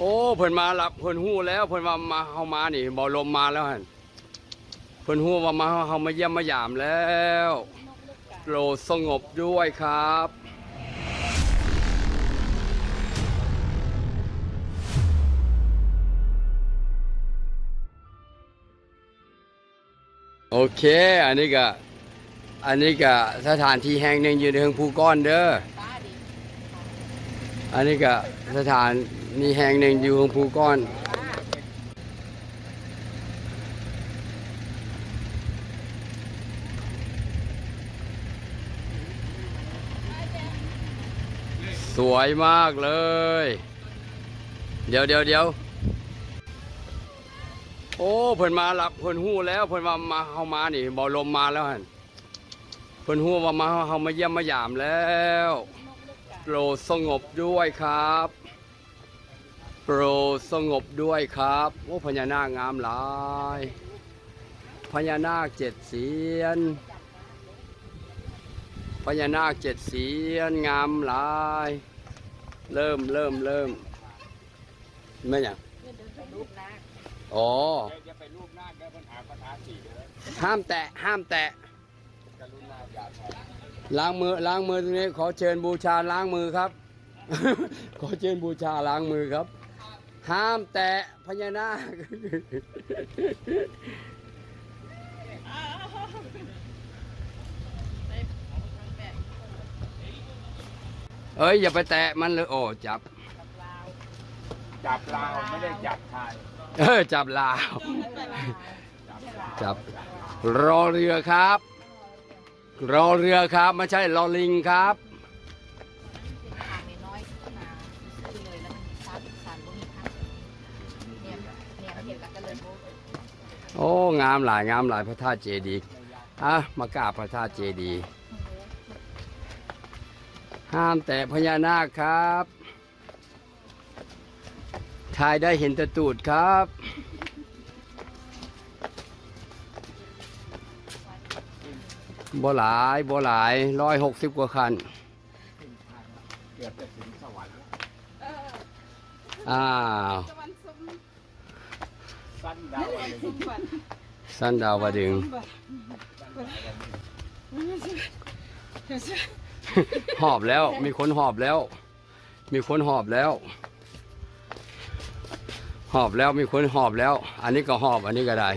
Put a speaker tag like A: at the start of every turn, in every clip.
A: โอ้เพิ่นมาละเพิ่นฮู้แล้วเพิ่นว่ามาเฮามานี่บ่ลมมาแล้วหั่นเพิ่นฮู้ว่ามาเฮามาเยี่ยมมายามแล้วโปรดสงบด้วยครับโอเคอันนี้ก็สถานที่แห่งหนึ่งอยู่ในเมืองภูก้อนเด้ออันนี้ก็สถานนี่แห่งหนึ่งอยู่เมืองภูก้อนสวยมากเลยเดี๋ยวโอ้เพิ่นมาละเพิ่นฮู้แล้วเพิ่นว่ามาเฮามานี่บ่ลมมาแล้วหั่นเพิ่นฮู้ว่ามาเฮามาเยี่ยมมายามแล้วโปรดสงบด้วยครับโปรดสงบด้วยครับโอ้พญานาคงามหลายพญานาค7 เสียนพญานาค7 เสียนงามหลายเริ่มไม่หยังอ๋อห้ามแตะล้างมือตรงนี้ขอเชิญบูชาล้างมือครับ ขอเชิญบูชาล้างมือครับห้ามแตะพญานาค เอ้ยอย่าไปแตะมันเลยโอ้จับ
B: ลาวไม่ได้จับไทย
A: จับลาวจับรอเรือครับรอเรือครับไม่ใช่รอลิงครับโอ้งามหลายพระธาตุเจดีย์มากราบพระธาตุเจดีย์ห้ามแตะพญานาคครับถ่ายได้เห็นแตะตูดครับบ่หลาย160 กว่าคัน
B: เกือบจะถึงสวรรค์
A: สั้นดาวดึงหอบแล้วมีคนหอบแล้วมีคนหอบแล้วมีคนหอบแล้วอันนี้ก็หอบอันนี้ก็ได้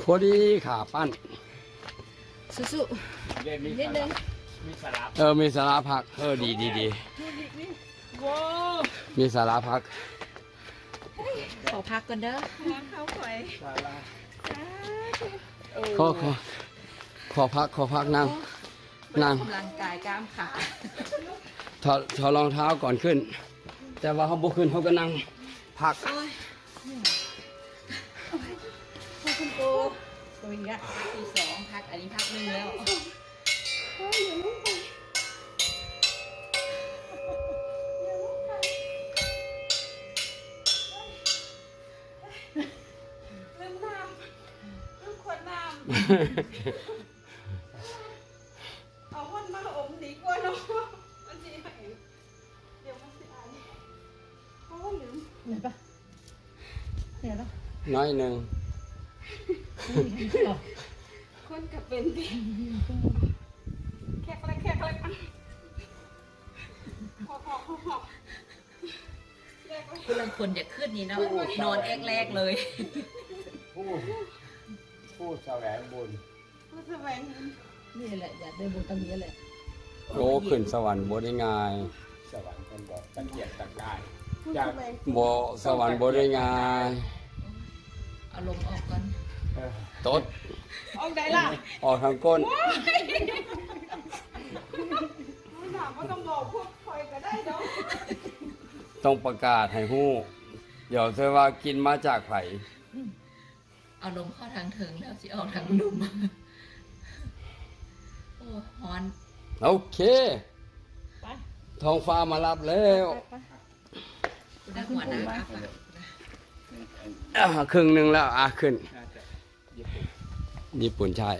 A: พอดีขาปั้น
C: สู้นิดนึง
A: มีสาระพักดีมีสาระพัก
C: ขอพักก่อนเด้อ
A: ขอพักนั่ง
C: กำลังกายกล้ามขา
A: ถอดรองเท้าก่อนขึ้นแต่ว่าเขาบุกขึ้นเขาก็นั่งพัก
C: คุณปูตัวอย่างเงี้ยที่2พักอันนี้พักนึงแล้ว
D: เอาคนมาอมดีกว่าเนาะมันสิหายเดี๋ยวมันสิหายเพราะว่าลืม
C: เห็นปะเห็นปะ
A: น้อยหนึ่ง
D: คนกับเป็นดิแขกอะไรหอบ
C: คือบางคนจะขึ้นนี่เนาะนอนแรกเลย
B: ผู้แสวงบุญ
C: นี่แหละอยากได้บุญตรงนี้แหละ
A: โอ้ขึ้นสวรรค์บ่ได้ง่าย
B: สวรรค์เป็นบ่ตะเกียกตะกาย
A: บ่สวรรค์บ่ได้ง่าย
C: เอาลมออกก่อน
A: ตด
D: ออกได้ล่ะ
A: ออกทางก้น
D: ถามว่าต้องบอกพวกคอยก็ได้เนาะ
A: ต้องประกาศให้ฮู้เดี๋ยวเธอว่ากินมาจากไผ
C: เอาลมเข้าทางเถิงแล้วสิออกทางดุมโอ้ฮอน
A: โอเคท้องฟ้ามารับแล้ว
C: ได้หัวหน้า
A: ครึ่งหนึ่งแล้วขึ้น
B: น่าจะญี่ปุ่น
A: ญี่ปุ่นใช่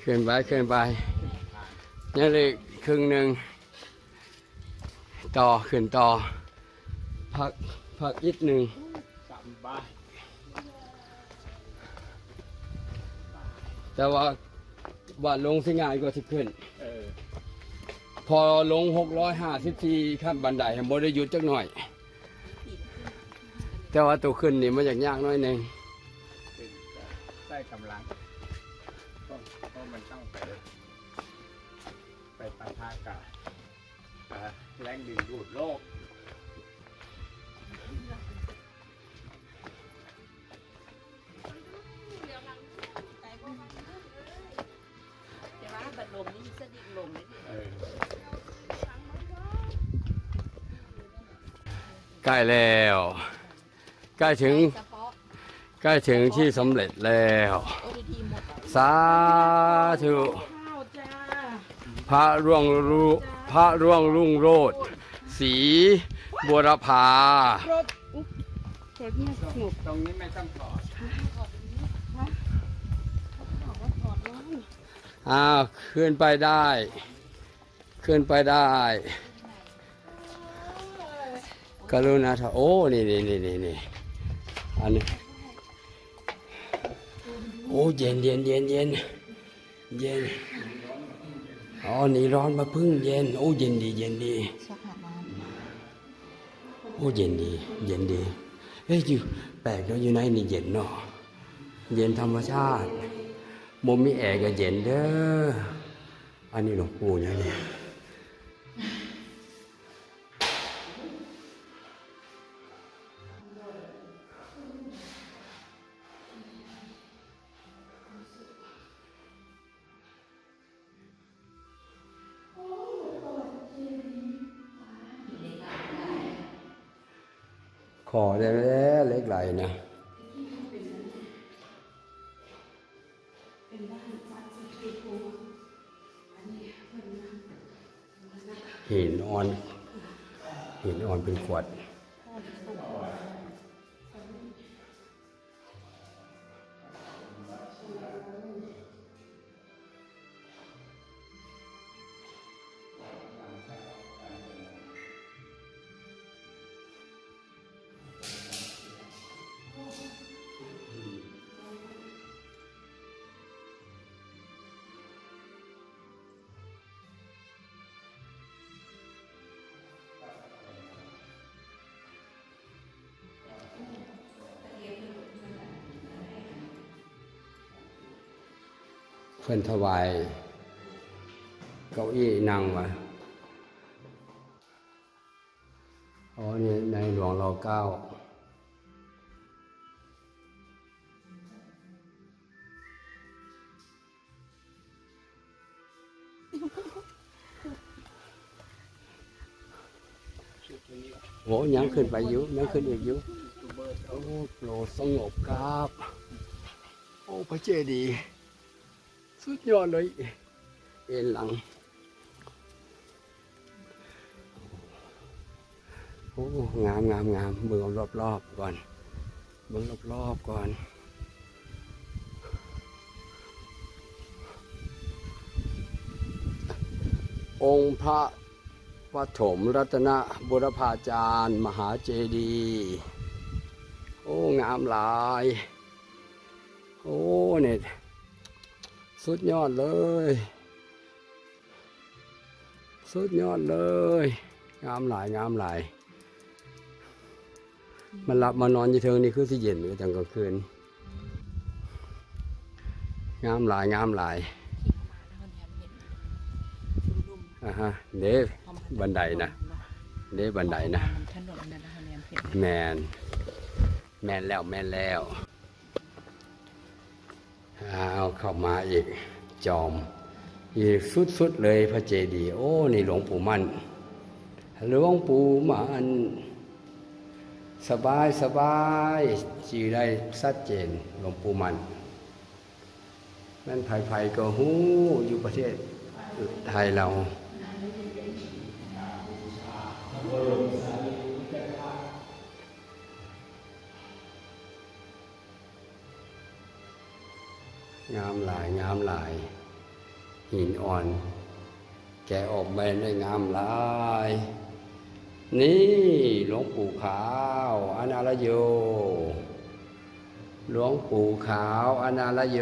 A: ขึ้นไปนี่เลยครึ่งหนึ่งต่อขึ้นต่อพักอีกหนึ่ง
B: สามบาท
A: แต่ว่าลงสิง่ายกว่าที่ขึ้น
B: เออ
A: พอลง654ขั้นบันไดบ่ได้หยุดจักหน่อย แต่ว่าตัวขึ้นนี่มันยากน้อยหนึง
B: เป็นได้กำลังเพราะมันต้องไปปะทะกับแรงดึงดูดโลก
C: แต่ว่าบัดลมนี่สะดิกลมเลย
B: เออ
A: ใกล้แล้ว ใกล้ถึง
C: เฉพาะ
A: ใกล้ถึงที่สำเร็จแล้ว
C: โอทีหมด
A: สาธุ
D: ข้าวจ้า
A: พระร่วงรุ่งโรจน์ศรีบัวรพาร
D: ถรถเนี่ยสงบ
B: ตรงนี้ไม่ต้องถอด
A: ขึ้นไปได้ กรุณาโอ้นี่อันนี้โอ้เย็นอ๋อนี่ร้อนมาพึ่งเย็นโอ้เย็นดีโอ้เย็นดีเฮ้ยอยู่แปลกเนาะอยู่ไหนนี่เย็นเนาะเย็นธรรมชาติบ่มีแอร์ก็เย็นเด้ออันนี้หลวงปู่เนี่ย ขอได้แล้วเล็กไหลนะหินอ่อนเป็นขวดเพื่อนถวายเก้าอี้นั่งมาอ๋อนี่ในหลวงร.9โอ้ยังขึ้นไปอยู่ยังขึ้นอีกอยู่โอ้โปรดสงบครับโอ้พระเจดีย์สุดยอดเลยเอ็นหลังโอ้งามเบิ่งรอบๆก่อนองค์พระปฐมรัตนบุรพาจารย์มหาเจดีย์โอ้งามหลายโอ้เนี่ยสุดยอดเลยงามหลายมันหลับมานอนอยู่เทิงนี่คือสิเย็นอยู่ตอนกลางคืนงามหลายอ่าฮะเด้บันไดนะ
C: ถนนนั่นนะแม่นเห็น
A: แมนแล้วเอาเข้ามาอีกจอมอีกสุดเลยพระเจดีย์โอ้นี่หลวงปู่มั่นสบายจีได้ชัดเจนหลวงปู่มั่นนั่นไผก็ฮู้อยู่ประเทศไทยเรา งามหลายงามหลาย หินอ่อน แกะออกมาได้งามหลาย นี่หลวงปู่ขาวอนาลโยหลวงปู่ขาวอนาลโย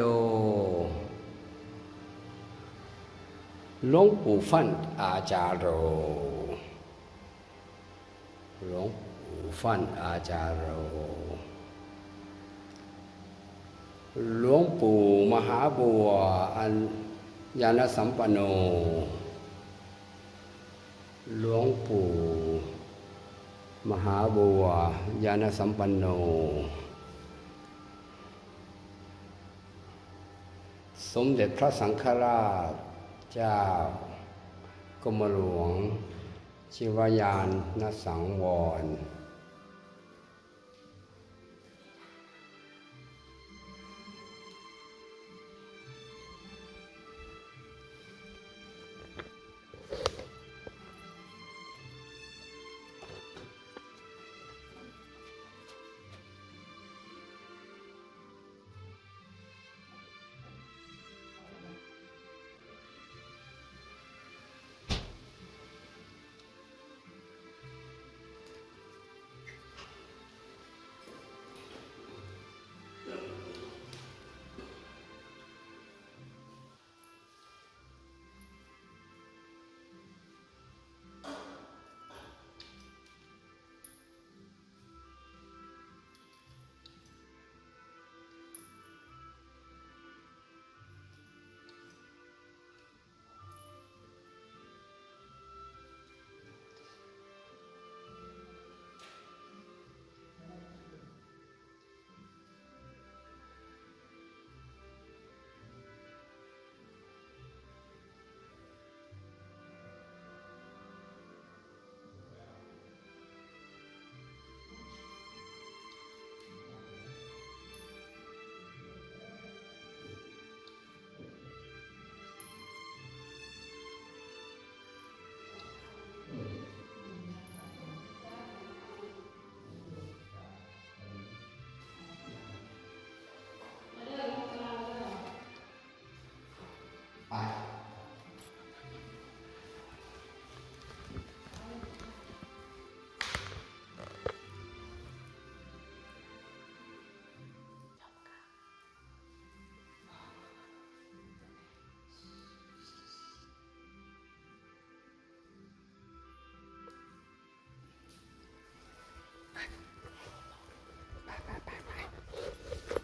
A: หลวงปู่ฟั่นอาจารโรหลวงปู่ฟั่นอาจารโรหลวงปู่มหาบัวอัญญาณสัมปันโนหลวงปู่มหาบัวญาณสัมปันโนสมเด็จพระสังฆราชเจ้ากรมหลวงชิวยานนสังวร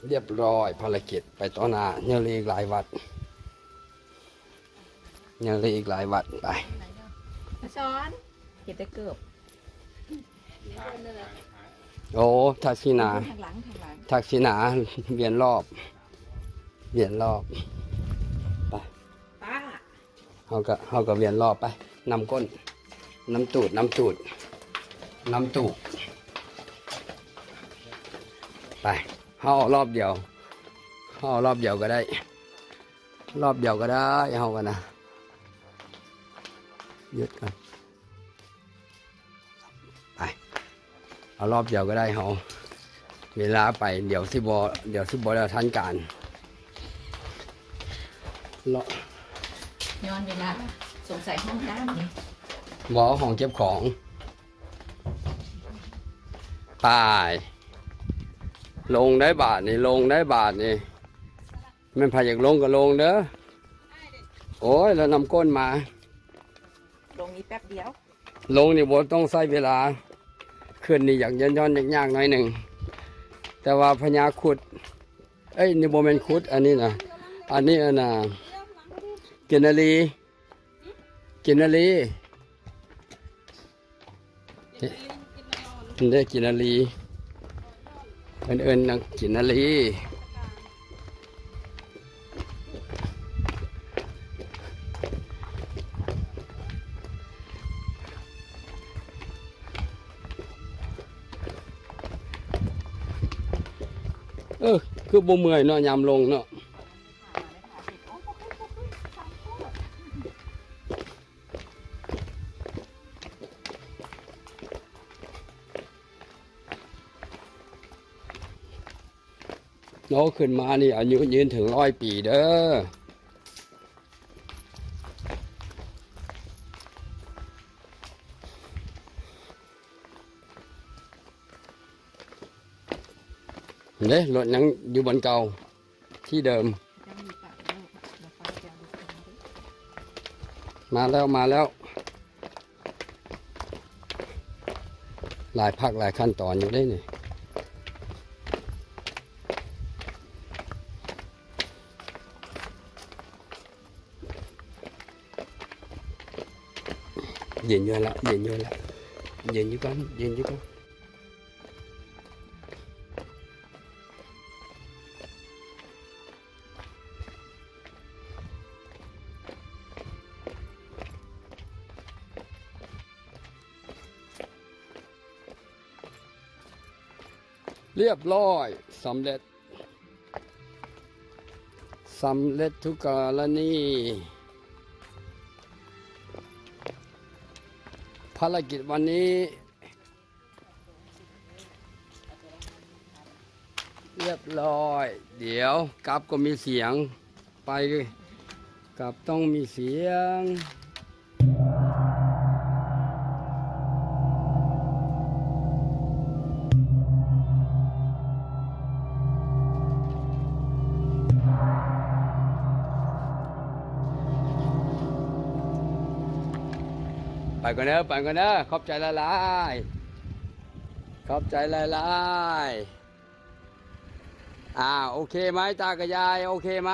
A: เรียบร้อยภารกิจไปต่อหน้ายังเหลืออีกหลายวัดยังเหลืออีกหลายวัดไป
C: มาซ้อนเห็ดตะเกือบ
A: โอ้ทักษิณา
C: ทางหลังทางหลัง
A: ทักษิณาเวียนรอบเวียนรอบไป
C: ป้า
A: เขาก็เวียนรอบไปนำก้นน้ำตูดน้ำตูดน้ำตูดไปเขาเอารอบเดียวเขาเอารอบเดียวก็ได้ รอบเดียวก็ได้เขากันนะยึดกันไปเอารอบเดียวก็ได้เขาเวลาไปเดี๋ยวสิบแล้วทันการรอ
C: ย้อนเวลาสงสัยห้องน้ำนี่
A: หมอของเก็บของไปลงได้บาทนี่ลงได้บาทนี่มันพายอยากลงก็ลงเด้อโอ้ยแล้วนำก้นมา
C: ตรงนี้แป๊บเดียว
A: ลงนี่บนต้องใช้เวลาขึ้นนี่อยากย้อนยากๆหน่อยหนึ่งแต่ว่าพญาขุดเอ้ยนี่โบเมนขุดอันนี้นะอันนี้น่ะกินนาลีกินนาลีได้กินนาลีเอิญนักกินนาลีคือบ่เมื่อยเนาะยามลงเนาะ โน้ขึ้นมานี่อายุยืนถึง100 ปีเด้อเด้รถยังอยู่บนเก่าที่เดิม
C: จะมีปากแล้วมาฟังแกดูกันดิ
A: มาแล้วมาแล้ว หลายภาคหลายขั้นตอนอยู่ได้นี่เย็นเยอะละเย็นเยอะละเย็นอยู่กันเย็นอยู่กันเรียบร้อยสำเร็จทุกกรณีภารกิจวันนี้ เรียบร้อย เดี๋ยวกลับก็มีเสียงไปกลับต้องมีเสียงไปก่อนเด้อไปก่อนเด้อขอบใจละลายขอบใจละลายโอเคไหมตากับยายโอเคไหม